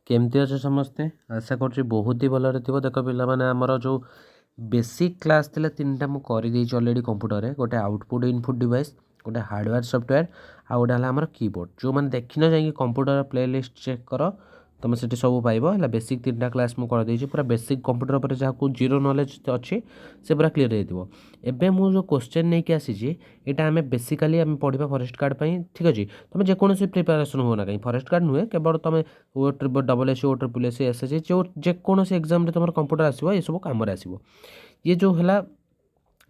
केमती अच्छे समस्ते आशा कर बहुत ही भलरे थी। देख पे आमर जो बेसिक क्लास थी तीन टा मुझे अलरेडी कंप्यूटर गोटे आउटपुट इनपुट डिवाइस गोटे हार्डवेयर सॉफ्टवेयर आ गोटे आमर कीबोर्ड जो मैंने देखिन जा कंप्यूटर प्लेलिस्ट चेक कर तुम से सब पाइब है बेसिक तीन टा क्लास मुझे पूरा बेसिक कंप्यूटर पर जहाँ जीरो नॉलेज अच्छी से पूरा क्लीयर हो एबे मु जो क्वेश्चन नहीं कि आसी यहाँ आम बेसिकाली आम पढ़ा फॉरेस्ट गार्ड ठीक अच्छे तुम जेकोसी प्रिपेरेसन हो ना कहीं फॉरेस्ट गार्ड नुहे केवल तुम डबल एस ओ ट्रिपल एस एस एस जो जेकोसी एग्जाम तुम कंप्यूटर आसो ये सब कम आसो ये जो है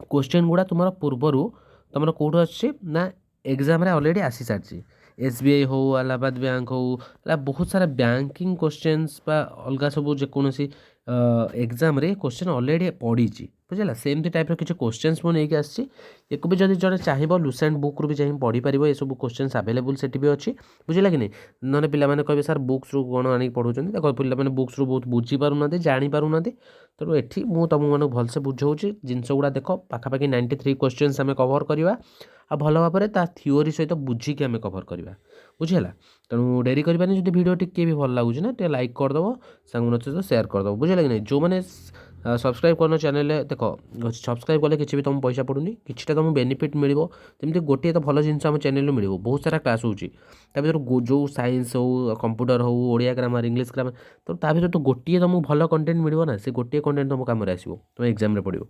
क्वेश्चन गुड़ा तुम पूर्वर तुम कौट आना एग्जाम ऑलरेडी आसी सारी एसबीआई हो इलाहाबाद बैंक हो बहुत सारा बैंकिंग क्वेश्चंस अलग सब जेकोसी एग्जाम रे क्वेश्चन ऑलरेडी पड़ी बुझेगा सेमती टाइप किसी क्वेश्चंस मुझे आसी एक भी जब जड़े चाहब लुसेंट बुक रू भी चाहिए पढ़ी पार ये सब क्वेश्चंस आवेलेबल से भी अच्छी बुझेगा कि नहीं ना पे कहे सार बुक्स रू कौन आनी पढ़ुं देख पे बुक्स रू बहुत बुझीपार जापना तेणु ये मुझे तुमको भलसे बुझाऊँ जिनस गुड़ा देख पाखापाखि 93 क्वेश्चंस आम कवर करवा आ भल भाव में थ्योरी सहित बुझिकी आम कवर करवा बुझीगला तेणु डेरी करवानी जो भिडियो टी भी भल लगुच ना लाइक करदेव सांग सहित सेयार करदेव बुझेगा कि नहीं जो मैंने सब्सक्राइब करना चैनल देख सब्सक्राइब कले कि तुम पैसा पड़ूनी कि तुम बेनिफिट मिल जमी गोटे तो भल जिन आम चैनल मिल बहुत सारा क्लास हो जो साइंस हो कंप्यूटर हो ओडिया ग्रामर इंग्लिश ग्रामर तो भर तो गोटे तुमको भल कंटेंट मिल ना से गोटे कंटेंट तुम कम आसो तुम एग्जाम पढ़ो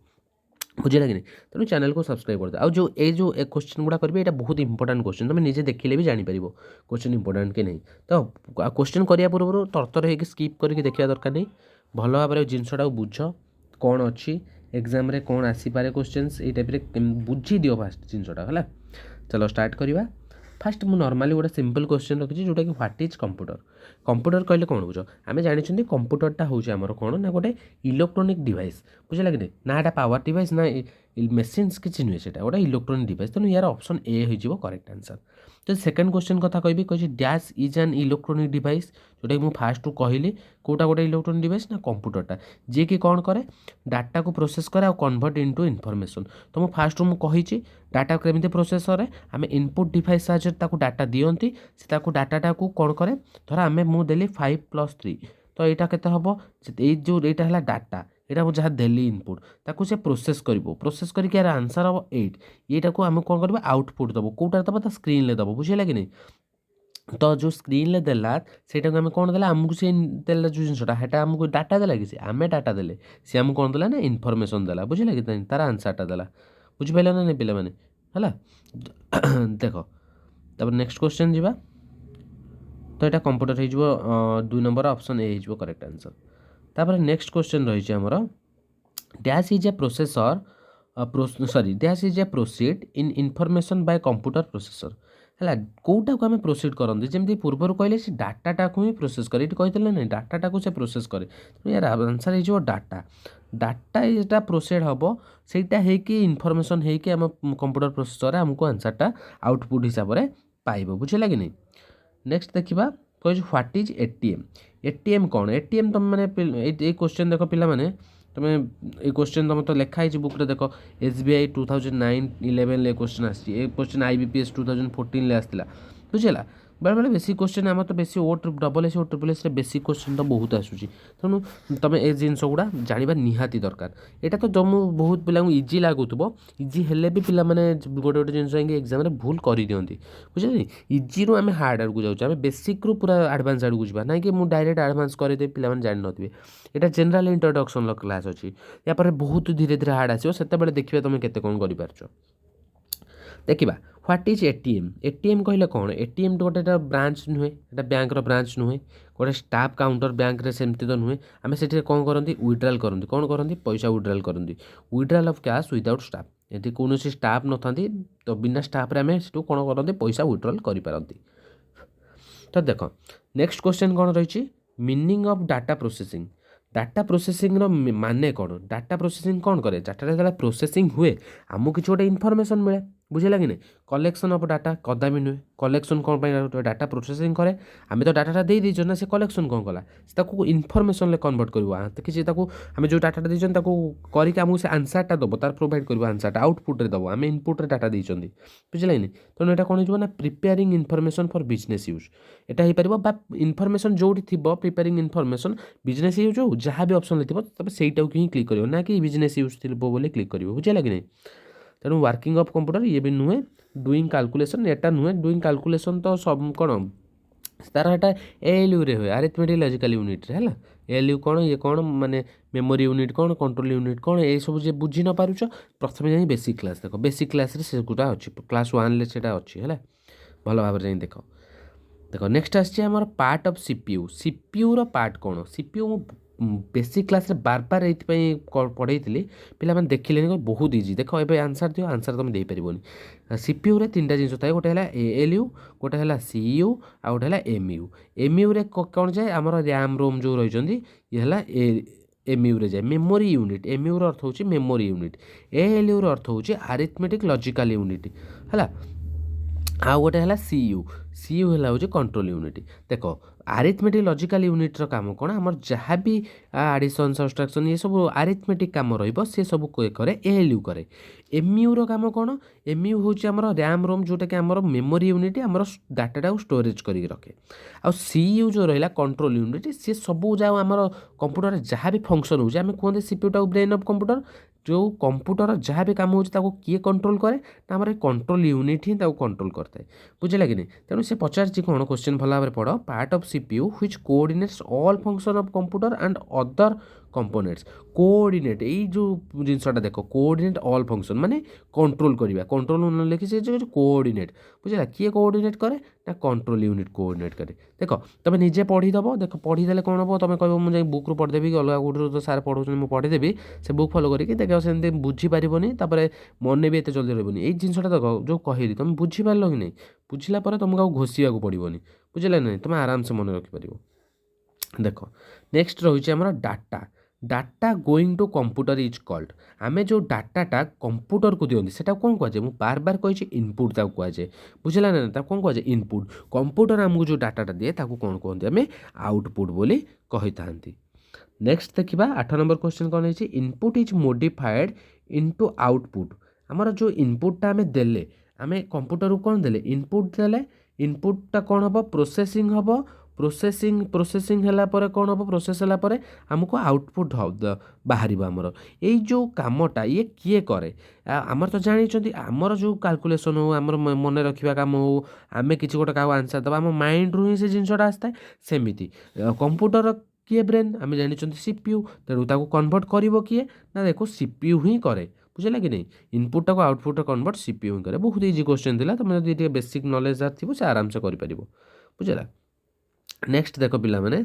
बुझेगा कि नहीं तेणु चैनल को सब्सक्राइब कर दो आ जो ये जो क्वेश्चन गुड़ा करेंगे यहाँ बहुत इंपोर्टेंट क्वेश्चन तुम निजे देखिले भी जापर क्वेश्चन इंपोर्टेंट कि नहीं तो क्वेश्चन करने पूर्व तरतर हो स्किप करके देखा दरकार नहीं भल भाव में जिनसा बुझ कौन अच्छी एग्जाम रे कौन आसीपे क्वेश्चंस ये टाइप बुझी दियो फास्ट जिनसा है चलो स्टार्ट करवा फास्ट मुझे नॉर्मली गोटे सिंपल क्वेश्चन रखी जोटा कि व्हाट इज कंप्यूटर कंप्यूटर कहले कौन बुझ आम जानी कंप्यूटरटा हूँ आमर कौन ना गोटे इलेक्ट्रोनिक डिवाइस बुझे कि ना यहाँ पावर डिवाइस ना मेसीन्स किसी नुहे से गोटे इलेक्ट्रोनिक डिवाइस तेणु यार ऑप्शन ए हो करेक्ट आंसर तो सेकेंड क्वेश्चन कथा कही dash is an electronic device जोटा कि मुझे फास्ट कहली कौटा गोटे इलेक्ट्रोनिक डिवाइस ना कंप्यूटरटा जी कि कौन करे डाटा को प्रोसेस करे और कन्वर्ट इनटू इनफॉरमेशन तो मुझे फास्ट मुझे डाटा केमी प्रोसेस रे आम इनपुट डिवाइस साहय डाटा दियंती से डाटा को कौन करे धर आम मुझे 5+3 तो यहाँ के हम जो यहाँ है डाटा यहाँ मुझे जहाँ देली इनपुट ताकू से प्रोसेस प्रोसेस करके यार आंसर हम 8 यहाँ को आम कौन कर आउटपुट दब कौटा दब स्क्रीन में दब बुझेगा कि नहीं तो जो स्क्रीन में देला से आम कौन देला आमको से देला जो जिनसा है आमको डाटा देला कि आम डाटा देले सी आमको कौन देला ना इनफॉरमेशन देला बुझेगा कि तार आंसरटा देला बुझिपारे ना नहीं पे मैंने है देख तब नेक्स्ट क्वेश्चन जीवा तो यहाँ कंप्यूटर हो 2 नंबर ऑप्शन ए हो करेक्ट आंसर तापर नेक्स्ट क्वेश्चन रही आमर dash is a processor sorry dash is a proceed in information bye computer processor है कौटा को आम प्रोसीड करते जमी पूर्वर कहले से डाटा को ही प्रोसेस करे ये कहते ना डाटा को से प्रोसेस करे तो यार आंसर हो डाटा डाटा यहाँ प्रोसीड हम सहीटा इनफॉरमेशन होम कंप्यूटर प्रोसेसर आमको आंसरटा आउटपुट हिसाब से पाइब बुझेगा कि नहीं नेक्स्ट देखा कह व्हाट इज एटीएम एटीएम कौन एटीएम तुम मैंने क्वेश्चन देख पिला माने तुम ये क्वेश्चन तुम तो लिखाई बुक्रे देख एसबीआई 2009-11 क्वेश्चन आसी क्वेश्चन आईबीपीएस 2014 आसला बुझेगा बेले बेले बेसी क्वेश्चन आम तो बेसी ओ डबल एस ओ ट्रिपल एस बेसी क्वेश्चन तो बहुत आसूँ तेणु तुम ए जिनस गुड़ा जानवा निहाती दरकार यहाँ तो तुम बहुत पिला इजी लगुव इजी हेल्ले भी पिला माने गोटे गोटे जिन एग्जाम भूल कर दिखती बुझे इजी रू आम हार्ड आड़ को जाऊँ बेसिक रू पूरा आडभांस आड़ को जावा ना कि मुझे डायरेक्ट आडभांस करदे पे जान थे यहाँ जनरल इंट्रोडक्शन क्लास अच्छी यापर बहुत धीरे धीरे हार्ड आसो से देखिए तुम केते कौन कर देखा व्हाट इज एटीएम एटीएम कहले कौन एटीएम तो गोटे ब्रांच नुहे यहाँ बैंक ब्रांच नुहे गोटे स्टाफ काउंटर बैंक रे सेमती तो नुहे आम से कौन करती विड्रॉल करती कौन करती पैसा विड्रॉल करती withdrawal of cash without staff यदि कौन स्टाफ न था तो बिना स्टाफ आम से कौन करते पैसा विड्रॉल करपारती तो देख नेक्स्ट क्वेश्चन कौन रही meaning of data processing data processing माने कौन डाटा प्रोसेसिंग कौन करे डाटा जो प्रोसेसिंग हुए आमको किसी गोटे इनफॉरमेशन मिले बुझेगा कि नहीं कलेक्शन ऑफ डाटा कदापि नुहे कलेक्शन कौन डाटा प्रोसेसिंग करे आम तो डाटा दे दीचो ना से कलेक्शन कौन कला से इनफर्मेशन कन्वर्ट कर किसी आम जो डाटा दीचन करके आमको से आंसरटा दब तार प्रोवाइड कर आंसरटा आउटपुट दब आम इनपुट डाटा देते बुझे कि तेणु यहाँ कौन हो preparing information for business use यहाँ हो पार बा इनफर्मेशन जो थी प्रिपेयरिंग इनफर्मेशन बिजनेस यूज हो जहाँ भी ऑप्शन थी तब सहीटा ही क्लिक कर ना कि बिजनेस यूज थी बोली क्लिक कर बुझे कि नहीं तेणु वर्किंग ऑफ कंप्यूटर ये भी नुहे डुईंग कैलकुलेशन एटा नुहे डुईंग कैलकुलेशन तो सब कौन तार एटा एएलयू रे हुए अरिथमेटिक लॉजिकल यूनिट रे है एएलयू कौन ये कौन माने मेमोरी यूनिट कौन कंट्रोल यूनिट कौन ये सब जे बुझी न पारुछ प्रथम जाई बेसिक क्लास देख बेसिक क्लास रे से गुटा अछि क्लास 1 ले सेटा अछि है भल भाव जाई देख नेक्स्ट आछि हमर पार्ट ऑफ सीपीयू रो पार्ट कौन सीपीयू बेसिक क्लास रे बार बार ये पढ़ाई पिला मैंने देखिले बहुत इजी देख ए आंसर दियो आंसर तुम दे पारिबोनी सीपीयू रे तीन जिन थाए गोटे है एएलयू गोटे है सीयू आ गोटे है एमयू एमयू रे कौन जाए आमर रैम रोम जो रही ये है एमयू रे जाए मेमोरी यूनिट एमयू रो अर्थ होची मेमोरी यूनिट एएलयू रो अर्थ होची अरिथमेटिक लॉजिकल यूनिट है आ गोटे है सीयू सीयू है कंट्रोल यूनिट देख अरिथमेटिक लॉजिकल यूनिट रो काम कौन आमर जहाँ भी एडिशन सब्सट्रैक्शन ये सब अरिथमेटिक काम रहिबो से सब करे एएलयू करे एमयू रो काम कौन एमयू होची आमर रैम रोम जोटा कि आमर मेमोरी यूनिट आमर डाटाटा स्टोरेज करके रखे आ सीयू जो रहिला कंट्रोल यूनिट सी सब जाओ आमर कंप्यूटर जहाँ भी फंक्शन होची आमे कहते सीपीयूटा ब्रेन ऑफ कंप्यूटर जो कंप्यूटर जहाँ भी काम होची किए कंट्रोल करे ना आमर कंट्रोल यूनिट ही कंट्रोल करता है बुझे कि नहीं तेणु से पचार कौन क्वेश्चन भल भाव पढ़ part of CPU which coordinates all function of computer and other components coordinate यही जो जिनसटा देख कोऑर्डिनेट ऑल फंक्शन माने कंट्रोल करवा कंट्रोल लिखी से कोऑर्डिनेट बुझे किए कोऑर्डिनेट करे ना कंट्रोल यूनिट कोऑर्डिनेट करे देख तुम निजे पढ़ीदेव देख पढ़ीदे कौन हम तुम कह मुझे बुक रू पढ़ीदेवी कि अलग कौटू तो सार पढ़ाऊँ मुझे पढ़ीदेवी से बुक फॉलो करके देख से बुझीपारनी मन भी एत जल्दी रही ये जिनसटा देख जो कहली तुम बुझीपार कि नहीं बुझला तुमको घोषिया पड़ोनी बुझे ना तुम आराम से मन रखिपर देख नेक्स्ट रही है data data going to computer is called आमे जो डाटाटा कंप्यूटर को दिखती से कौन कहुए मुझे बार बार कही इनपुट कहुए बुझला ना कौन कहुए इनपुट कंप्यूटर आमको जो डाटाटा दिए कौन कहते आम आउटपुट बोली कही था नेक्स्ट देखा 8 नंबर क्वेश्चन कौन है input is modified into output आमर जो इनपुटा आम देले आम कंप्यूटर को कौन देले इनपुट देले इनपुटा कौन हम प्रोसेसिंग हम प्रोसेसिंग है कौन हम प्रोसेस है आमको आउटपुट बाहर आमर यही जो कामटा ये किए करे आमर तो जानी आमर जो कैलकुलेशन हो आमर मन रखा काम हो आम कि गोटे क्या आंसर दबा आम माइंड रू ही से जिनटा आसता है सेमती कंप्यूटर किए ब्रेन आम जानी सीपीयू तेणु ताको कन्वर्ट कर किए ना देखो सीपीयू ही करे बुझे कि नहीं इनपुटा को आउटपुट कन्वर्ट सीपीयू ही करे बहुत इजी क्वेश्चन था तुम जो बेसिक नॉलेज थी से आराम से कर बुझेगा नेक्स्ट देख पिला माने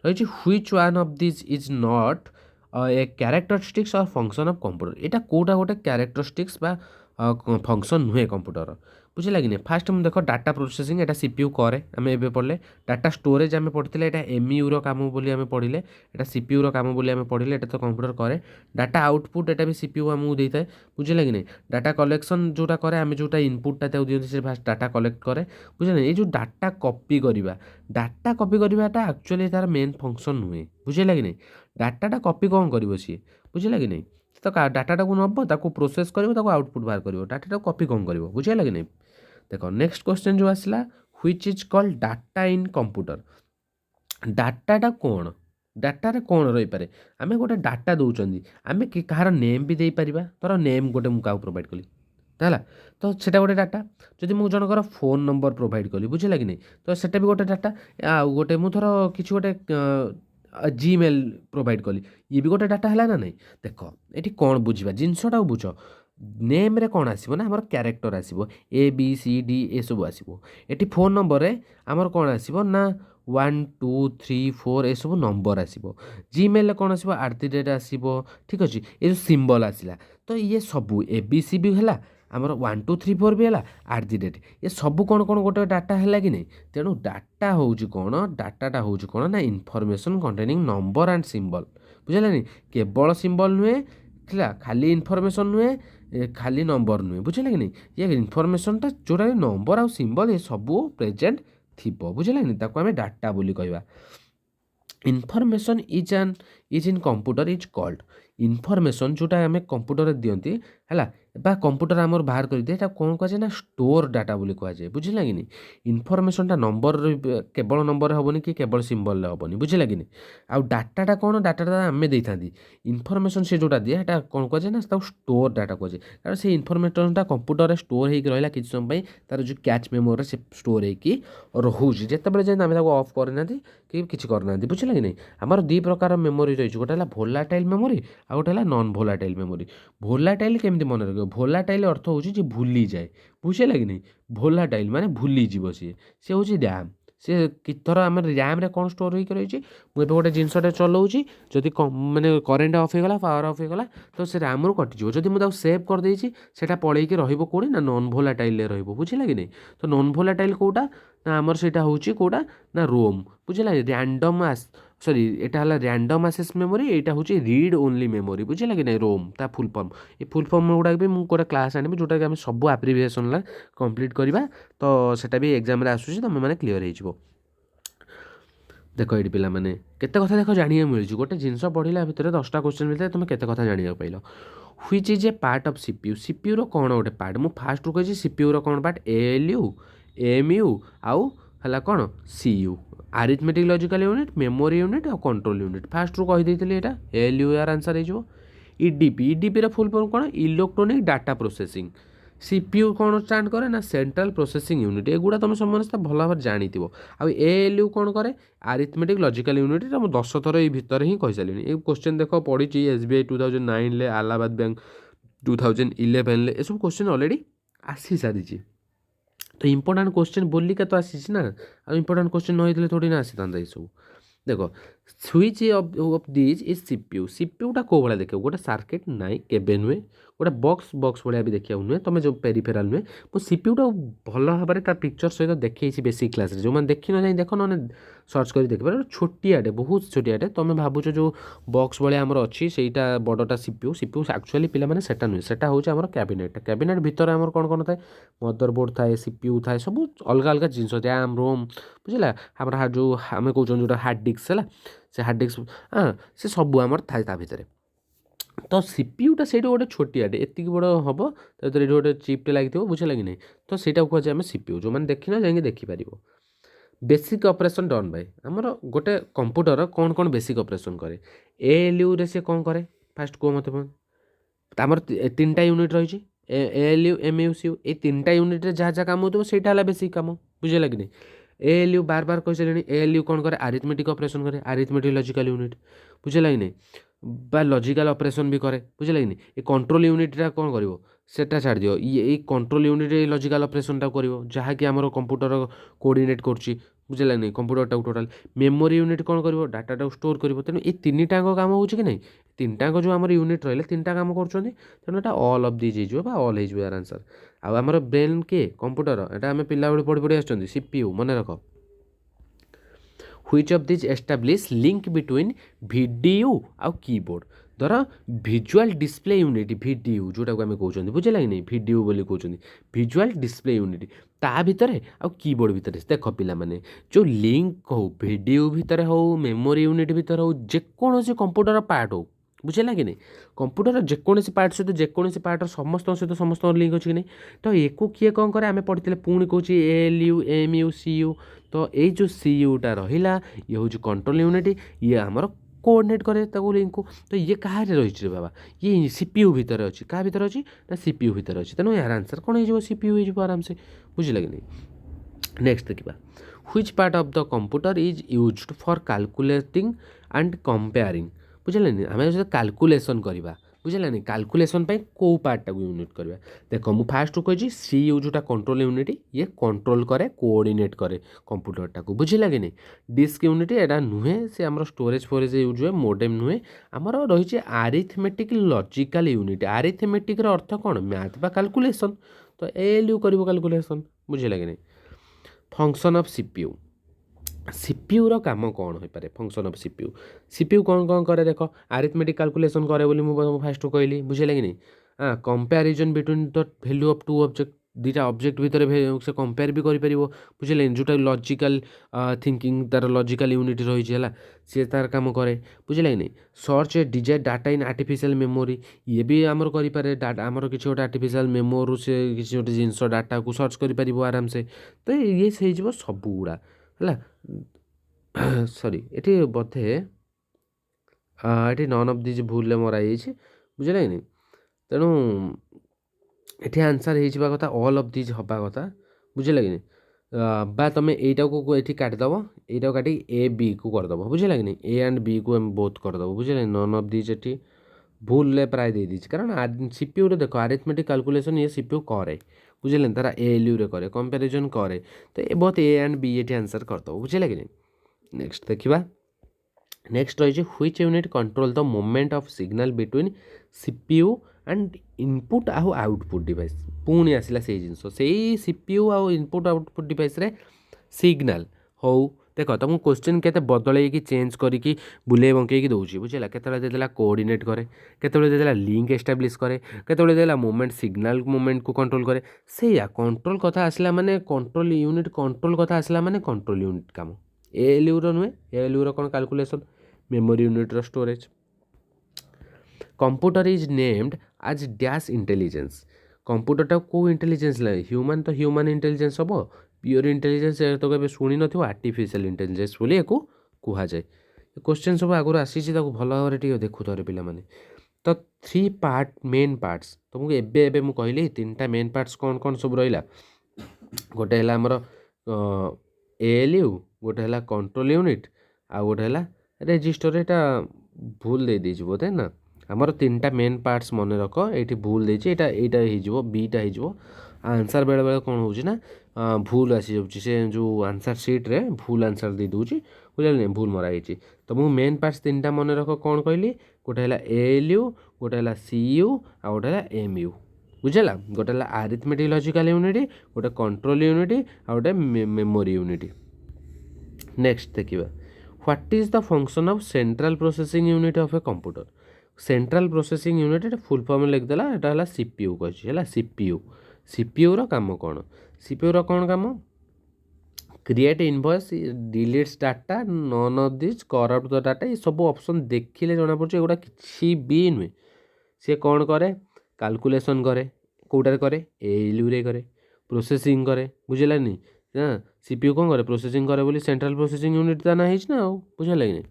रही which one of this is not a characteristics और फंक्शन ऑफ कंप्यूटर यहाँ कोटा गोटे कैरेक्टरिस्टिक्स बा फंक्शन नुहे कंप्यूटर बुझे कि नहीं फास्ट हम देख डाटा प्रोसेसिंग एटा सीपीयू करे आम ए पढ़ले डाटा स्टोरेज आम पढ़ते यहाँ एमयू रो काम बोली आम पढ़ले यहाँ सीपीयू रो काम बोली आम पढ़ले यहाँ तो कंप्यूटर करे डाटा आउटपुट एटा भी सीपीयू आमको देता है बुझे कि नहीं डाटा कलेक्शन जोटा करे आम जोटा इनपुटा दिखते से फास्ट डाटा कलेक्ट करे बुझे ना ये जो डाटा कॉपी करवाटा एक्चुअली तार मेन फंक्शन नुहे बुझे कि नहीं डाटाटा कॉपी कौन कर सी बुझे कि नहीं तो डाटा को नब प्रोसेस कर आउटपुट बाहर कर डाटा कॉपी कौन कर बुझे कि नहीं देख नेक्स्ट क्वेश्चन जो आसला which is called data in computer डाटाटा कौन डाटारे कौन रही पारे आम गोटे डाटा दौरान आम कहार नेम भी दे पार तर नेम गोटे मुझे प्रोवाइड कली है तो सेटा गोटे डाटा जदि मुझे जनकर फोन नंबर प्रोवाइड कली बुझे कि नहीं तो सेटा भी गोटे डाटा आउ गोटे मुझर कि गोटे जीमेल प्रोवाइड कली ये भी गोटे डाटा है ना नहीं देख ये कौन बुझा जिनसटा बुझ नेम रे कौन आसो ना आम क्यारेक्टर आसो A B C D A सब आसो ये फोन नंबर रे आमर कौन आसो ना 1 2 3 4 ए सब नंबर आसो जीमेल कौन आसो @ आसो ठीक अच्छे ये जो सिंबल आसला तो ये सब ए बी सी भी है आमर 1 2 3 4 भी है @ ये सब कौन कौन गोटे डाटा है कि नहीं तेणु डाटा हूँ कौन डाटाटा हूँ कौन ना information containing number and symbol बुझे नहीं केवल सिंबल नुहे खाली इनफॉरमेशन नुहे खाली नंबर नुहे बुझे कि नहीं ये इनफर्मेशनटा जोटा नंबर आउ सिंबल ये सब प्रेजेंट थिबो बुझे कि नहीं ताको आमे डाटा बोली कहबा information is in computer is called information जोटा आम कंप्यूटर दियंती है कंप्यूटर आमर बाहर कर दिए कौन कहुए ना स्टोर डाटा बोली कहुए बुझे कि नहीं इनफर्मेशनटा नंबर केवल नंबर हेनी कि केवल सिंबल हेनी बुझे कि नहीं आउ डाटाटा कौन डाटाटा आम दे था इनफर्मेशन से जोटा दिए है कौन कहुए ना स्टोर डाटा कहुए कारण से इनफर्मेशनटा कंप्यूटर स्टोर हो रहा किसी समय तार जो कैच मेमोरी से स्टोर हो रोचे जिते जाए आम अफ करना कि किसी करना बुझे कि नहीं आमर दी प्रकार मेमोरी रही गोटे है भोलाटाइल मेमोरी आ गोटे है नॉन भोलाटाइल मेमोरी भोलाटाइल केमती मन रख भोलाटाइल अर्थ हूँ जी भूली जाए बुझे कि नहीं भोलाटाइल माने भूली जीव सी हूँ रैम सी किथर आम रैम रे कौन स्टोर होकर रही मुझे गोटे जिनसटे चलाऊँगी जदि माने करेन्ट अफ होगा पावर अफ होगा तो से रैम रू कटिज जदि मुझे सेव करदे सेटा पलैकी रोटे ना नॉन भोलाटाइल बुझे कि नहीं तो नॉन भोलाटाइल कौटा ना आमर से हूँ कौटा ना रोम बुझे रैंडम सॉरी एटा है रैंडम एक्सेस मेमोरी एटा हूँ रीड ओनली मेमोरी बुझे कि नहीं रोम ता फुल फॉर्म ये फुल फॉर्म गुड़ा भी मुझे गोटे क्लास आनी जोटा कि आम सब एप्रिविएसन कंप्लीट करवा तो सेटा भी एग्जाम रे आसूसी तुम मैंने क्लीयर हो देख ये पिला माने केते कथा देख जानिए मिलूँ गोटे जिनस पढ़ला भितर 10टा क्वेश्चन मिलता तुम केते कथा जानिया पाइल which is a part of CPU CPU रो कौन गोटे पार्ट मु फास्ट रू कही सीपीयू रो कौन पार्ट एएलयू एएमयू आउ है कौन CU arithmetic logical unit memory unit और कंट्रोल यूनिट फास्ट रू कही देइतली एटा एएलयू यार आंसर हो ईडीपी ईडीपी रो फुल फॉर्म कौन इलेक्ट्रोनिक डाटा प्रोसेसिंग सीपीयू कौन स्टार्ट करे ना सेंट्रल प्रोसेसिंग यूनिट एगुड़ा तुम समस्त भल भाव जानी आउ एएलयू कौन करे आरिथमेटिक लॉजिकल यूनिट मुझे 10 थर ये भितर ही कही सारे ये क्वेश्चन देख पड़ी एसबीआई 2009 अलाहाबाद बैंक 2011 ये सब क्वेश्चन ऑलरेडी आसी सारी तो इंपोर्टेंट क्वेश्चन बोलिका तो आसी ना आ इंपोर्टेंट क्वेश्चन नहीं थोड़ी ना आसी था ये सब देख switch off this is CPU सीपीयूटा कौ भाया देख गोटे सर्किट नाई केबे नुहे गोटे बक्स भाया भी देखा नुहे तुम जो पेरिफेराल नुहे मो सीपीयूटा भल भाव में पिक्चर सहित देखी बेसिक क्लास जो मैंने देखी न जाए देख ना सर्च कर देख पारे छोटियाटे बहुत छोटियाटे तुम भावुच जो बक्स भाया आमर अच्छी सेटा बड़टा सीपीयू सीपीयू एक्चुअली पिला माने सेटा नुहे सेटा हूँ आमर कैबिनेट कैबिनेट भितर आमर कौन कौन थाए मदरबोर्ड थाए सीपीयू थाए सब अलग अलग जिनस रैम रोम बुझला आम जो आम कहते जो हार्ड डिस्क है से हार्ड डिस्क हाँ से सब आमर थाए ता भितर तो सीपीयूटा से गोटे छोटियाटे एति बड़ हम तो ये गोटे चिप्टे लगी बुझे लगे नहीं तो सहीटा कहुए आम सीपीयू जो मैंने देखी ना जाए देखिपार बेसिक ऑपरेशन डन बाय आमर गोटे कंप्यूटर कौन कौन बेसिक ऑपरेशन करे एएलयू रे से कौन करे फास्ट कह मत आमर 3टा यूनिट रही एएलयू एमयू सीयू ये 3टा यूनिट रे जहाँ जहाँ काम होता है बेसिक काम बुझे लगे नहीं एएलयू बार बार कही सारे एएलयू कौन करे आरिथमेटिक ऑपरेशन करे आरिथमेटिक लॉजिकल यूनिट बुझे लगे नहीं बा लॉजिकल ऑपरेशन भी करे बुझे लगे नहीं ये कंट्रोल यूनिटा कौन करिवो सेटा छाड़ दियो ये कंट्रोल यूनिट लॉजिकल ऑपरेशनटा करिवो जहाँ कि आमर कंप्यूटर कोऑर्डिनेट करछि बुझे लगे नहीं कंप्यूटरटा टोटाल मेमोरी यूनिट कौन करिवो डाटाटा स्टोर करिवो तेणु ये 3टाक काम होउछि कि नहीं 3टाक जो आमर यूनिट रहिले 3टा काम करछन्ती तेणु एटा ऑल ऑफ दिस हो बा ऑल हो यार आंसर आमर ब्रेन के कंप्यूटर एटा आम पिला बेले पढ़ी पढ़ी आछन्ती सीपीयू मन रख which of this establish link between video आउ कीबोर्ड धर विजुअल डिस्प्ले यूनिट वीडियो जोटा को आम कहते बुझे लगे नहीं वीडियो बोली कहते विजुअल डिस्प्ले यूनिट ता भितर आउ कीबोर्ड भितर देख पिला माने जो लिंक हो वीडियो भितर हो मेमोरी यूनिट भितर हो जेकोसी कंप्यूटर पार्ट हो बुझे लगे नहीं कंप्यूटर जेकोसी पार्ट सहित जेकोसी पार्ट समस्त सहित समस्त लिंक अच्छी कि नहीं तो एको किए कौन करे आम पढ़ी पुणी कौच एएलयू एमयू सीयू तो ये जो सीयूटा रहा ये हूँ कंट्रोल यूनिट ये आमर कोऑर्डिनेट करे लिंक को तो ये कहाँ रही बाबा ये सीपीयू भितर अच्छी क्या भितर अच्छी ना सीपीयू भितर अच्छी तेणु यार आंसर कौन हो सीपीयू हो आराम से बुझे लगे नहीं नेक्स्ट देखा which part of the computer is used for calculating and comparing बुझे नहीं आम जो कैलकुलेसन करवा बुझे नहीं कैलकुलेसन कौ पार्टा को यूनिट करवा देख मुझे फास्ट कही सी यू जोटा कंट्रोल यूनिट ये कंट्रोल करे कोऑर्डिनेट करे कंप्यूटरटा को बुझे लगे नहीं डिस्क यूनिट एटा नुहे से आम स्टोरेज फोरेज यूज हुए मोडेम नुहे आमर रही आरिथमेटिक लॉजिकल यूनिट आरिथमेटिक अर्थ कौन मैथ बा कैलकुलेसन तो एएलयू कर कैलकुलेसन बुझे लगे नहीं फंक्शन ऑफ सीपीयू सीपीयू रो काम कौन हो पारे फंक्शन ऑफ सीपीयू सीपीयू कौन कौन करे देख आरिथमेटिक कैलकुलेशन करे बोली मुझे फास्ट कहली बुझे लगे नहीं comparison between the value of two object दुईटा ऑब्जेक्ट भितर से कंपेयर भी करि परिबो बुझिले जोटा लॉजिकल थिंकिंग तार लॉजिकल यूनिट रही है सी तार काम करे बुझिले नहीं search design data in artificial memory ये भी आमर करें डाटा आमर किसी गोटे आर्टिफिशियल मेमोरी से किसी गोटे जिनस डाटा को सर्च कर आराम से तो ये हो सब गुड़ा है सॉरी ये बोधे ये नन ऑफ दिस भूल मराई बुझिले नहीं तेणु एठी आंसर हो कथा ऑल ऑफ दिस हवा कथा बुझे कि बा तुम यहीटा को ये काटिदेव यहीटा काटी ए बी को करदेव बुझे कि ए एंड बी को हम बोथ करदेव बुझे नन ऑफ दिस ये भूल प्राय दे दी कारण सीपीयू रे देख अरिथमेटिक कैलकुलेशन ये सीपीयू करे बुझे तारा एएलयू रे करे कंपैरिजन करे तो ये बहुत ए एंड बी ये आंसर करदेव बुझे कि नेक्स्ट देखा नेक्स्ट रही which unit control the movement of signal between CPU and input आउ आउटपुट डिवाइस पुणी आसला से जिनस से सीपीयू आउ इनपुट आउटपुट डिवाइस रे सिग्नल हो देख तुमको क्वेश्चन के बदल चेंज करके बुले बंकई दूसरी बुझेगा केतला देदेला कोऑर्डिनेट करे केतले देदेला लिंक एस्टाब्लिश करे केतले देदेला मूवमेंट सिग्नल मूवमेंट को कंट्रोल करे से कंट्रोल कथा आसला माने कंट्रोल यूनिट कंट्रोल कथा आसला माने कंट्रोल यूनिट काम एएलयू रो नुहे एएलयू रो कौन कैलकुलेशन मेमोरी यूनिट रो storage computer is named as dash intelligence computer को इंटेलिजेंस लगे ह्यूमन तो ह्यूमन इंटेलिजेंस हम प्योर इंटेलिजेंस तो कभी शुणी न आर्टिफिशियल इंटेलिजेंस बोली याको कहुए क्वेश्चन सब आगुरी आसी भल भाव देखु थे पे तो 3 पार्ट मेन पार्ट्स तुमको एबे मुझे कहली 3टा मेन पार्ट्स कौन कौन सब रहा गोटे है आमर एएलयू गोटे है कंट्रोल यूनिट आ गोटे है रेजिस्टर यहाँ भूल दे दीजिए बोधे ना आमर 3टा मेन पार्ट्स मन रख ये भूल देती यहाँ बीटा हो आंसर बेले बेले कौन हो भूल आसी जाऊँगी से जो आंसर सीट रे भूल आंसर दे दूची बुझे भूल मराई तो मुझे मेन पार्ट्स 3टा मन रख कौन कहली गोटे है एएलयू गोटे है सीयू आ गोटे है एमयू बुझेगा गोटे है आरिथमेटिक लॉजिकल यूनिट गोटे कंट्रोल यूनिट आ गोटे मेमोरी यूनिट नेक्स्ट देखिए what is the function of central processing unit of a computer central processing unit full form लिखदेला यहाँ है सीपीयू कही सीपीयू सीपीयू रो काम कौन सीपीयू रो कौन काम create invoice deletes data none of this corrupt the data ये सब ऑप्शन देखिले जना पड़े एगुड़ा किसी भी नुहे सी कौन करे कैलकुलेशन करे कौटार करे एएलयू रे करे प्रोसेसिंग करे बुझेलानी हाँ सीपीयू कौन करे प्रोसेसिंग करे बोली सेंट्रल प्रोसेसिंग यूनिट ता ना ना बुझेगा कि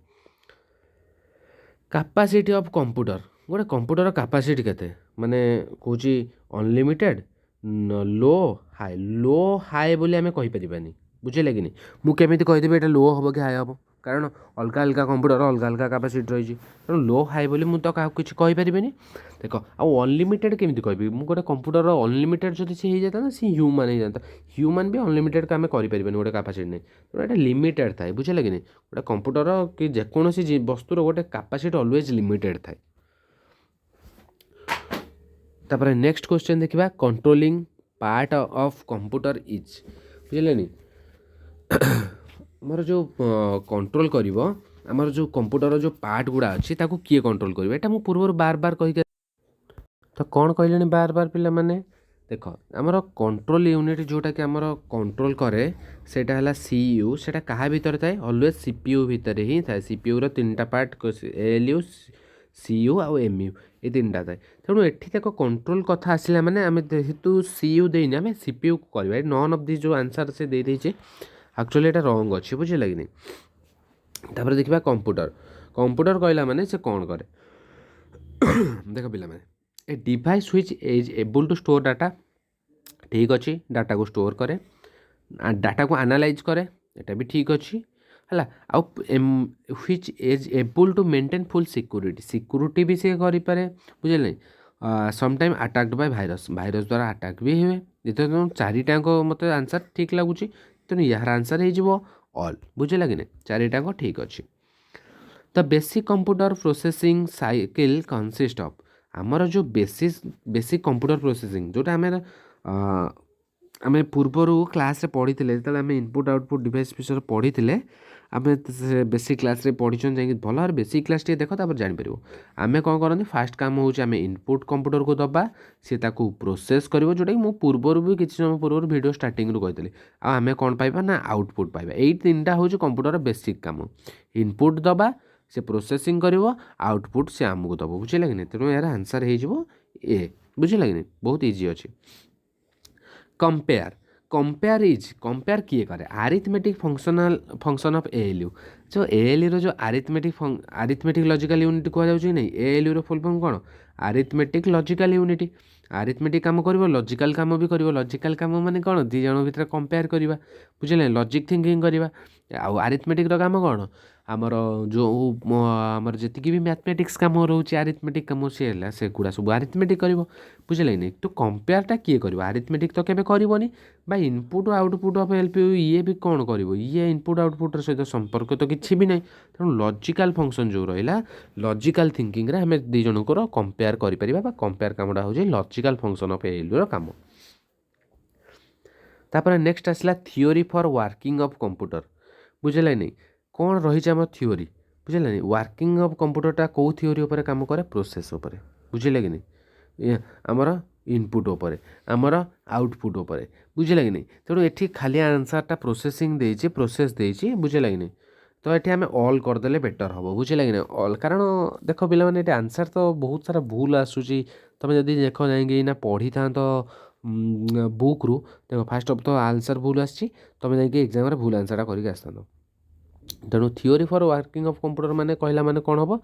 कैपेसिटी ऑफ कंप्यूटर गोटे कंप्यूटर कैपेसिटी केते माने कहूँ अनलिमिटेड लो हाई बोली आम कहीपरानी बुझे कि मुझे कहीदेवी ये लो हम कि हाई हम कारण अलग अलग कंप्यूटर अलग अलग कैपेसिटी रही तेणु लो हाई बोली मुझे तो क्या किसी कहीपरि देख आउ अनलिमिटेड केमी कहि मुझे गोटे कंप्यूटर अनलिमिटेड जब सी हो जाता ना सी ह्यूमन हो जाता ह्यूमन भी अनलिमिटेड आम करें गोटे कैपेसिटी नहीं तो ये लिमिटेड थाए बुझे कि गोटे कंप्यूटर कि जेकोसी वस्तुर गोटे कैपेसिटी ऑलवेज लिमिटेड थाए तापर नेक्स्ट क्वेश्चन देखा controlling part of computer is बुझे आमर जो कंट्रोल कर आमर जो कंप्यूटर जो पार्ट गुड़ा अच्छी ताकू किए कंट्रोल कर यहाँ मुझे पूर्व बार बार कही तो कौन कहले बार बार पिला माने देख आमर कंट्रोल यूनिट जोटा कि आमर कंट्रोल करे सेटा है सीयू सेटा कहा भीतर थाए ऑलवेज सीपीयू भीतर ही थाए सीपीयू रो 3टा पार्ट एएलयू सीयू आउ एमयू ये 3टा थाए तेणु एठी तक कंट्रोल कथा आसला माने आम जेहेतु सीयू देनी आम सीपीयू को करवा नन ऑफ दिस जो आंसर से दे देछे एक्चुअली एटा रॉन्ग अच्छे बुझे लगे तापर देखा कंप्यूटर कंप्यूटर कहला माने से कौन करे देख पिला माने a device which is able to store data ठीक अच्छे डाटा को स्टोर करे डाटा को एनालाइज करे यहाँ भी ठीक अच्छे है आउ which is able to maintain full security भी सी करें बुझे नहीं sometime attacked by virus virus द्वारा अटैक भी हुए जिते तुम 4टाक मत आंसर ठीक लगुच तेणु यार आंसर हो ऑल बुझे लगे ना 4टाक ठीक अच्छे the basic computer processing cycle consist of आमर जो बेसिक कंप्यूटर प्रोसेसिंग जोटा आम आम पूर्वर क्लास रे पढ़ी जो आम इनपुट आउटपुट डिवाइस विषय पढ़ी आम बेसिक क्लास रे पढ़ी जाए भल भाव बेसिक क्लास टे देख तापर जापर आम कौन करते फास्ट काम हो इनपुट कंप्यूटर को दबा सी प्रोसेस कर जोटा कि पूर्वर भी किसी समय पूर्व वीडियो स्टार्टिंग रू कही आम कौन पाइबा ना आउटपुट पाइबा यही तीन टा हूँ कंप्यूटर बेसिक काम इनपुट दबा से प्रोसेसिंग कर आउटपुट से आमको दब बुझे कि नहीं तेणु यार आंसर हो ए बुझे कि नहीं बहुत इजी अच्छे कंपेयर किए करे आरिथमेटिक फंक्शन ऑफ एएलयू जो एएलयू रो जो आरिथमेटिक लॉजिकल यूनिट कह जाए नहीं एएलयू रो फुल फॉर्म कौन आरिथमेटिक लॉजिकल यूनिट आरिथमेटिक काम करिवो लॉजिकल काम भी करिवो लॉजिकल काम माने कौन दी जन भितर कंपेयर करवा बुझे लॉजिक थिंकिंग करवा आउ आरिथमेटिक रो काम कौन आमर जो आमर जी भी मैथमेटिक्स काम रोचे आरिथमेटिक काम सी है से गुड़ा सब आरिथमेटिक कर बुझे नहीं तो कंपेयरटा किए कर आरिथमेटिक तो केबे करबनी बा इनपुट आउटपुट ऑफ एलपीयू ये भी कौन कर ये इनपुट आउटपुट सहित संपर्क तो किसी भी नहीं तेणु लॉजिकल फंक्शन जो रहा लॉजिकल थिंकिंग रे हमें दी जनकर कंपेयर कर कंपेयर कामटा हो लॉजिकल फंक्शन ऑफ एलपीयू काम तापर नेक्स्ट आसला theory for working of computer बुझे नहीं कौन रही आम थियोरी बुझे नहीं वर्किंग ऑफ कंप्यूटरटा कौ थियोरी उपर काम करे प्रोसेस उपर बुझे कि नहीं आमर इनपुट उपर आमर आउटपुट उपर बुझे कि नहीं तेणु ये खाली आंसरटा प्रोसेसिंग देछि प्रोसेस देछि बुझे कि नहीं तो ये आम ऑल करदे बेटर हम बुझे कि नहीं ऑल कारण देख पिला माने आंसर तो बहुत सारा भूल आसूची तुम जदि देख जाएंगे ना पढ़ी था तो बुक रु देख फास्ट ऑफ तो आंसर भूल आसी तुम जाइए एग्जाम भूल आंसरटा करके आसता तेणु theory for working of computer माने कहला माने कौन हम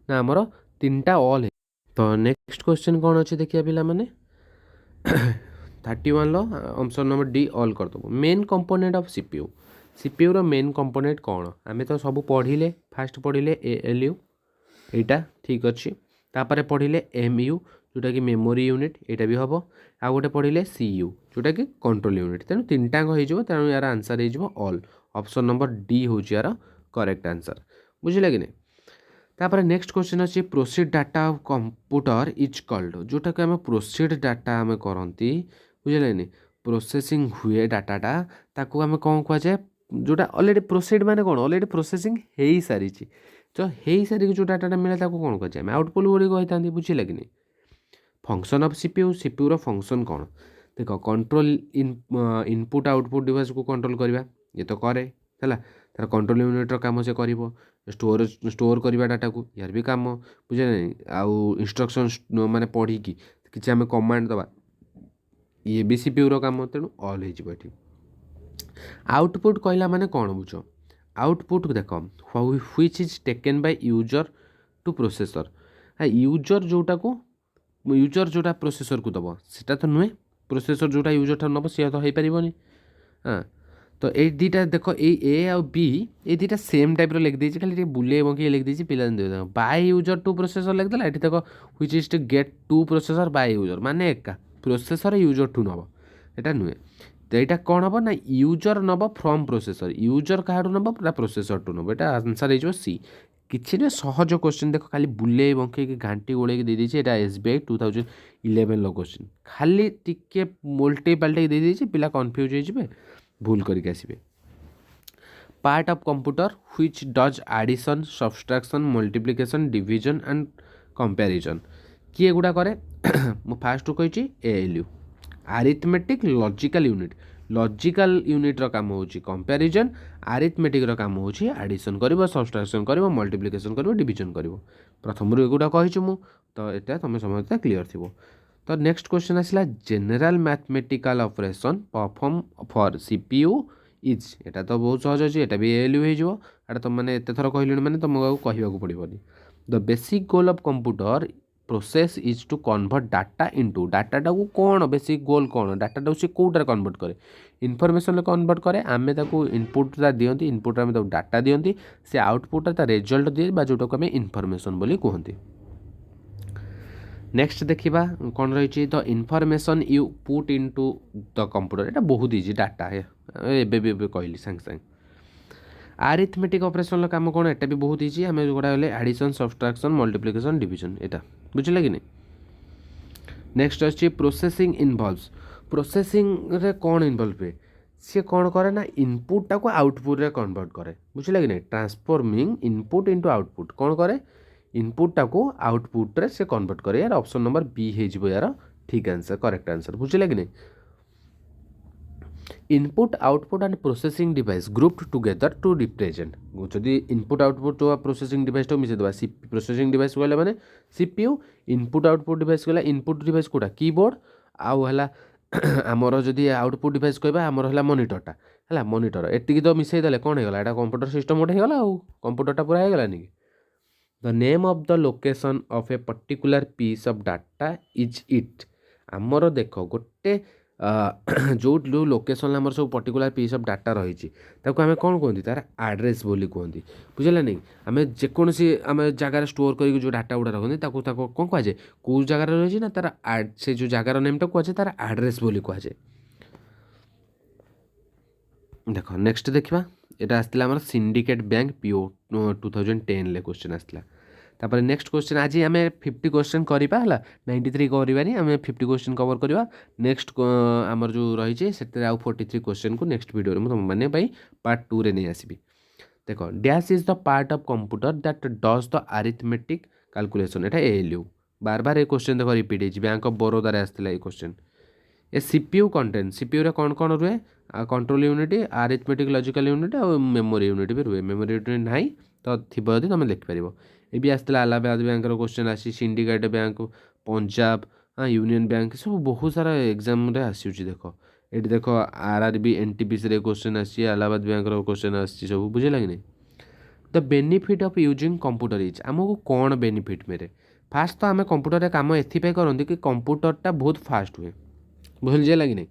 ना आमर तीन टा ऑल है तो नेक्स्ट क्वेश्चन कौन अच्छे देखिए पिला माने 31 ऑप्शन नंबर डी ऑल करदे मेन कंपोनेंट ऑफ सीपीयू रो मेन कंपोनेंट कौन आम तो सब पढ़िले फास्ट पढ़िले एएलयू एटा ठीक अच्छे तापर पढ़िले एमयू जोटा कि मेमोरी यूनिट एटा भी हम आ गोटे पढ़िले सीयू जोटा कि कंट्रोल यूनिट तेणु तीन टाक हो तेणु यार आंसर हो ऑल ऑप्शन नंबर डी हूँ यार करेक्ट आंसर बुझे कि नहीं तापर नेक्स्ट क्वेश्चन अच्छे proceed data of computer is called जोटा कि आम प्रोसीड डाटा आम करती बुझे नहीं प्रोसेसिंग हुए डाटाटा ताकू आम कौन कहुए जोटा ऑलरेडी प्रोसीड माने कौन ऑलरेडी प्रोसेसिंग हो सारी तो हो सारी जो डाटा मिले कौन कहे आम आउटपुट गुड़ी कही था बुझे कि नहीं फंक्शन ऑफ सीपीयू रो फंक्शन कौन देख कंट्रोल इनपुट आउटपुट डिवाइस को कंट्रोल करवा ये तो करे है तार कंट्रोल यूनिट काम से कर स्टोर करवा डाटा को यार भी काम बुझे नहीं आउ इंस्ट्रक्शन माने पढ़ी कि आम कमांड दबा ये भी सीपीयू रो काम तेणु ऑल हो आउटपुट कहला माने कौन बुझ आउटपुट देख which is taken by user to processor user जोटा को यूजर जोटा प्रोसेसर को दब सेटा तो नुहे प्रोसेसर जोटा यूजर ठार नब सी तो हो पारन हाँ तो ये दुटा देख ए आउ बी ये दुटा सेम टाइप लिख देती खाली बुले बंकी लिख देती पिला बाय यूजर टू प्रोसेसर लिखदेला ये देख which is to get to processor by user माने एका प्रोसेसर यूजर टू नब एटा नुहे तो यहाँ कौन हम ना यूजर नब फ्रॉम प्रोसेसर यूजर क्या नब पूरा प्रोसेसर टू नब यहाँ आंसर हो सी किसी ना सहज क्वेश्चन देख खाली बुले बंके घाटी गोड़े दे दीजिए यहाँ एसबीआई 2011 क्वेश्चन खाली टिके मोल्टे पाल्टे दे दीजिए पिला कन्फ्यूज हो भूल करके आसबे part of computer which does addition subtraction multiplication division and comparison किए गुड़ा करे मु फास्ट कही एएलयू आरिथमेटिक लॉजिकल यूनिट रो काम होची कंपैरिजन आरिथमेटिक रो काम होची एडिशन करिवो सब्सट्रैक्शन करिवो मल्टीप्लिकेशन करिवो डिवीजन करिवो प्रथम रो एगुडा कहिछु मु तो एटा तुम समझता क्लियर थिबो तो नेक्स्ट क्वेश्चन आसला general mathematical operation perform for CPU is एटा तो बहुत सहज अछि एटा भी एएलयू हो जिवो एटा तुम माने एते थर कहलिन माने तुमको कहबाकू पड़िबोनी the basic goal of computer process is to convert data into data को कौन बेसिक गोल कौन डाटा से कौटार कन्वर्ट करे इनफॉरमेशन कन्वर्ट करे आम इनपुट दियंती इनपुट आम डाटा दियंती से आउटपुट रिजल्ट दिए जोटा को आम इनफॉरमेशन बोली कहते नेक्स्ट देखा कौन रही the information you put into the computer यहाँ बहुत इजी डाटा है एबे कहली सांगे सांगे आरिथमेटिक ऑपरेशन काम कौन एटा भी बहुत इजी आम जोड़ा एडिशन सब्सट्रैक्शन मल्टीप्लिकेशन डिवीजन एटा बुझे कि नहीं नेक्स्ट अच्छी प्रोसेसिंग इनवॉल्व्स प्रोसेसिंग रे कौन इनवॉल्व हुए सी कौन करे ना इनपुट टाको आउटपुट रे कन्वर्ट करे बुझिले कि नहीं ट्रांसफॉर्मिंग इनपुट इनटू आउटपुट कौन करे इनपुट टाको आउटपुट रे से कन्वर्ट करे यार ऑप्शन नंबर बी हो यार ठीक आंसर करेक्ट आंसर बुझिले कि नहीं input output and processing device grouped together to represent जदि इनपुट आउटपुट जो प्रोसेसिंग डिवाइस टाक मिसेदेवा प्रोसेसिंग डिवाइस कहले माने सीपीयू इनपुट आउटपुट डिवाइस कहला इनपुट डिवाइस कोटा कीबोर्ड आउ हला आमर जदि आउटपुट डिवाइस कहबा आमर हला मॉनिटरटा हला मॉनिटर एतिकी तो मिसई देले कोन हेगला एटा कंप्यूटर सिस्टम गोटे हेगला आउ कंप्यूटरटा पूरा हेगलानी कि the name of the location of a particular piece of data is it आमर देख गोटे जो जो लोकेशन आमर सब पर्टिकुलर पीस ऑफ डाटा रही आम कौन कहते तार आड्रेस बोली कहते बुझे नहीं आम जेकोसी आम जगार स्टोर कर जो डाटा गुड़ा रखते कौन कहुए कौ जगार रही ना तार से जो जगार नेमटा कहुए तार आड्रेस बोली कहुए देख नेक्स्ट देखा यहाँ आसला आम सिंडिकेट बैंक पीओ 2010 क्वेश्चन आसला तापर नेक्स्ट क्वेश्चन आज आम 50 क्वेश्चन करवा है 93 करवानी आम 50 क्वेश्चन कवर करवा नेक्स्ट आमर जो रही है आउ 43 क्वेश्चन को नेक्स्ट वीडियो में तुम मैंने पार्ट 2 रे नहीं आसबि देख dash is the part of computer that does the arithmetic calculation Etah ALU बार बार ये क्वेश्चन देख रिपीट है बैंक ऑफ बड़ौदा आसला ये क्वेश्चन ए सीपीयू कंटेंट सीपीयू रे कौन कौन रुए control unit arithmetic logical unit और मेमोरी यूनिट भी रुए मेमोरी यूनिट नहीं तो थी तुम लिखिपर ये भी आसला इलाहाबाद बैंक क्वेश्चन आसी सिंडिकेट बैंक पंजाब हाँ यूनियन बैंक सब बहुत सारा एग्जाम रे आसूँ देख ये देख आरआरबी एनटीपीसी रे क्वेश्चन आसी इलाहाबाद बैंक क्वेश्चन आसी सब बुझे लगे नहीं the benefit of using computer is आमको कौन बेनिफिट मेरे फास्ट तो आम कंप्यूटर कम एथपाई करते कि कंप्यूटरटा बहुत फास्ट हुए बुझे लगे नहीं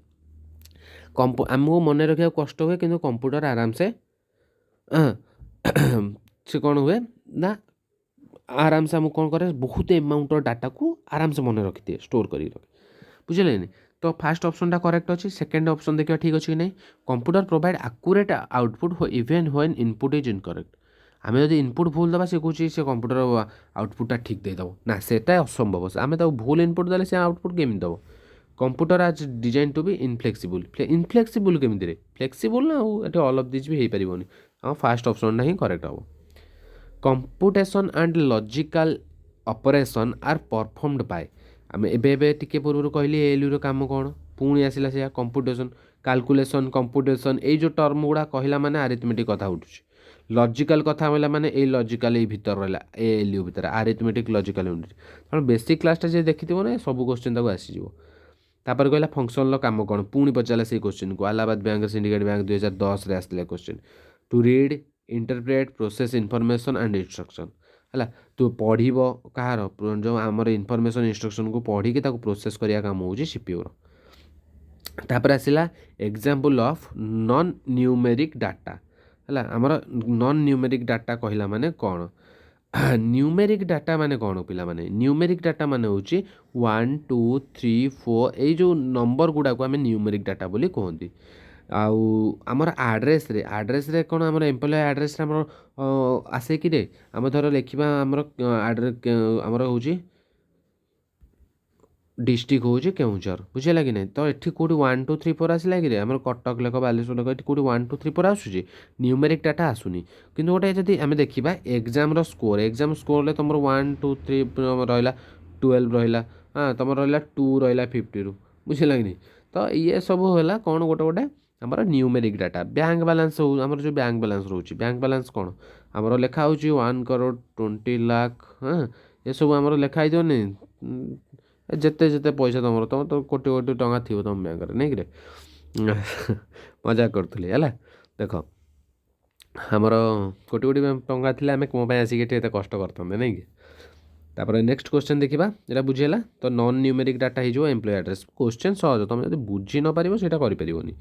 आमको मन रखा कष्ट हुए कि कंप्यूटर आराम से से कौन हुए ना आराम से आमको कौन करे बहुत एमाउंट डाटा को आराम से मन रखी दिए स्टोर कर बुझे नहीं तो फास्ट ऑप्शन करेक्ट अच्छे सेकेंड ऑप्शन देखिए ठीक अच्छे कि नहीं computer provide आक्यूरेट output even when input is incorrect आम जब इनपुट भूल दबा से कौन से कंप्यूटर आउटपुटा ठीक देदेव ना सेटा असंभव आम भूल इनपुट देले से आउटपुट केमी देव कंप्यूटर आज design to be inflexible inflexible केमी फ्लेक्सिबल ना ये ऑल ऑफ दिस भी हो पारनि हाँ फास्ट ऑप्शन ही करेक्ट हम computation and logical operation are performed by आम एबे टिके पूर्व कहली एएलयू काम कौन पुणी आसला से कंप्यूटेशन कैलकुलेशन कंप्यूटेशन ये जो टर्म गुड़ा कहला माने अरिथमेटिक कथा उठुଛି लॉजिकल कथा बोला माने ए लॉजिकल ये भीतर रहा एएलयू भीतर अरिथमेटिक लॉजिकल यूनिट कारण बेसिक क्लासटा जे देखिथिबो ना सब क्वेश्चन तक आसीजिवो तापर कहला फंक्शनल काम कौन पुणी पचारा से क्वेश्चन को इलाहाबाद बैंक सिंडिकेट बैंक 2010 रे आसला question to read interpret process information and instruction है तू पढ़ कहार जो आमर इनफॉरमेशन इंस्ट्रक्शन को पढ़ी प्रोसेस करिया काम होउची सीपीयू तापर आसला example of non numeric data है आमर नॉन न्यूमेरिक डाटा कहला माने कौन न्यूमेरिक डाटा माने कौन पिला माने न्यूमेरिक डाटा माने होची 1 2 3 4 ये जो नंबर गुड़ा को आम न्यूमेरिक डाटा बोली कहती आउ आमर आड्रेस रे कौन आमर एम्प्लॉय आड्रेस आमर आसे कि रे आम धर लिखा आमर आमर होची डिस्ट्रिक्ट होची केउंझर बुझे लगे नहीं तो ये कौटी 1 2 3 4 आसला कि आम कटक लेख बालेश्वर लेख ये कौटी 1 2 3 4 आसूँ न्यूमेरिक डाटा आसुनी कि गोटे जब आम देखा एग्जाम एग्जाम स्कोर तुम 1 2 3 रहा 12 रहा हाँ तुम रहा 2 रहा 50 बुझे लगे नहीं तो ये सब है कौन गोटे गोटे आमर न्यूमेरिक डाटा बैंक बैलेंस हो आमर जो बैंक बैलेंस रोचे बैंक बैलेंस कौन आमर लिखा हो 1 करोड़ 20 लाख हाँ ये सब आमर लिखाई दिवनी जिते जिते पैसा तुम तुम तो कोटी कोटी टंका थी तुम बैंक नहीं कि मजा करूँ है देख आमर कोटी कोटी टंका थी आम कौन आसिक एत कष्ट करते नहीं कि तापर नेक्स्ट क्वेश्चन देखा ये बुझेगा तो नॉन न्यूमेरिक डाटा हो एम्प्लॉय एड्रेस क्वेश्चन सहज तुम जब बुझी न पार से करें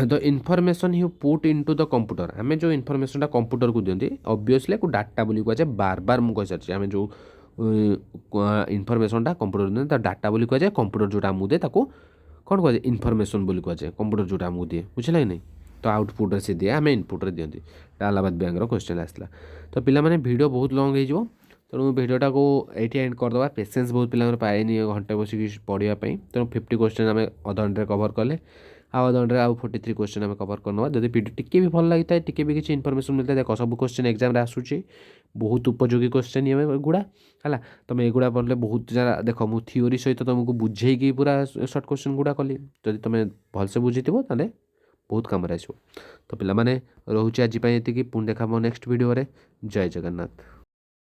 the information you put into the computer आम जो इनफॉरमेशन कंप्यूटर को दिखती ऑब्वियसली को डाटा बोली कहुए बार बार मुझे कही सारी आम जो इनफॉरमेशनटा कंप्यूटर दिए डाटा बोली कहुए कंप्यूटर जोटा आमको दिए कौन कहुए इनफॉरमेशन बोली कहुए कंप्यूटर जोटा आमको दिए बुझे नहीं तो आउटपुट से दिए आम इनपुट दिखती इलाहाबाद बैंक क्वेश्चन आसला तो पिला माने वीडियो बहुत लॉन्ग हो तेणु भिडियोटा को ये एंड करदे पेसेंस बहुत पिला पाएनि घंटे बसिक पढ़ाई तेणु 50 क्वेश्चन आम अधघंटे कवर कले अधघंटे आउ 43 क्वेश्चन आम कवर करना जब वीडियो टिके भी भल लगी है टिके भी किसी इनफर्मेशन मिलता है देख सब क्वेश्चन एग्जाम आसूँ बहुत उपयोगी क्वेश्चन ये गुड़ा है तुम एगुड़ा पढ़ले बहुत जरा देख मु थ्योरी सहित तुमको बुझेगी पूरा सर्ट क्वेश्चन गुड़ा कली जब तुम भलसे बुझी ताले बहुत कम आसो तो पे रोचे आज ये पुणी देखा मो नेक्स्ट वीडियो जय जगन्नाथ।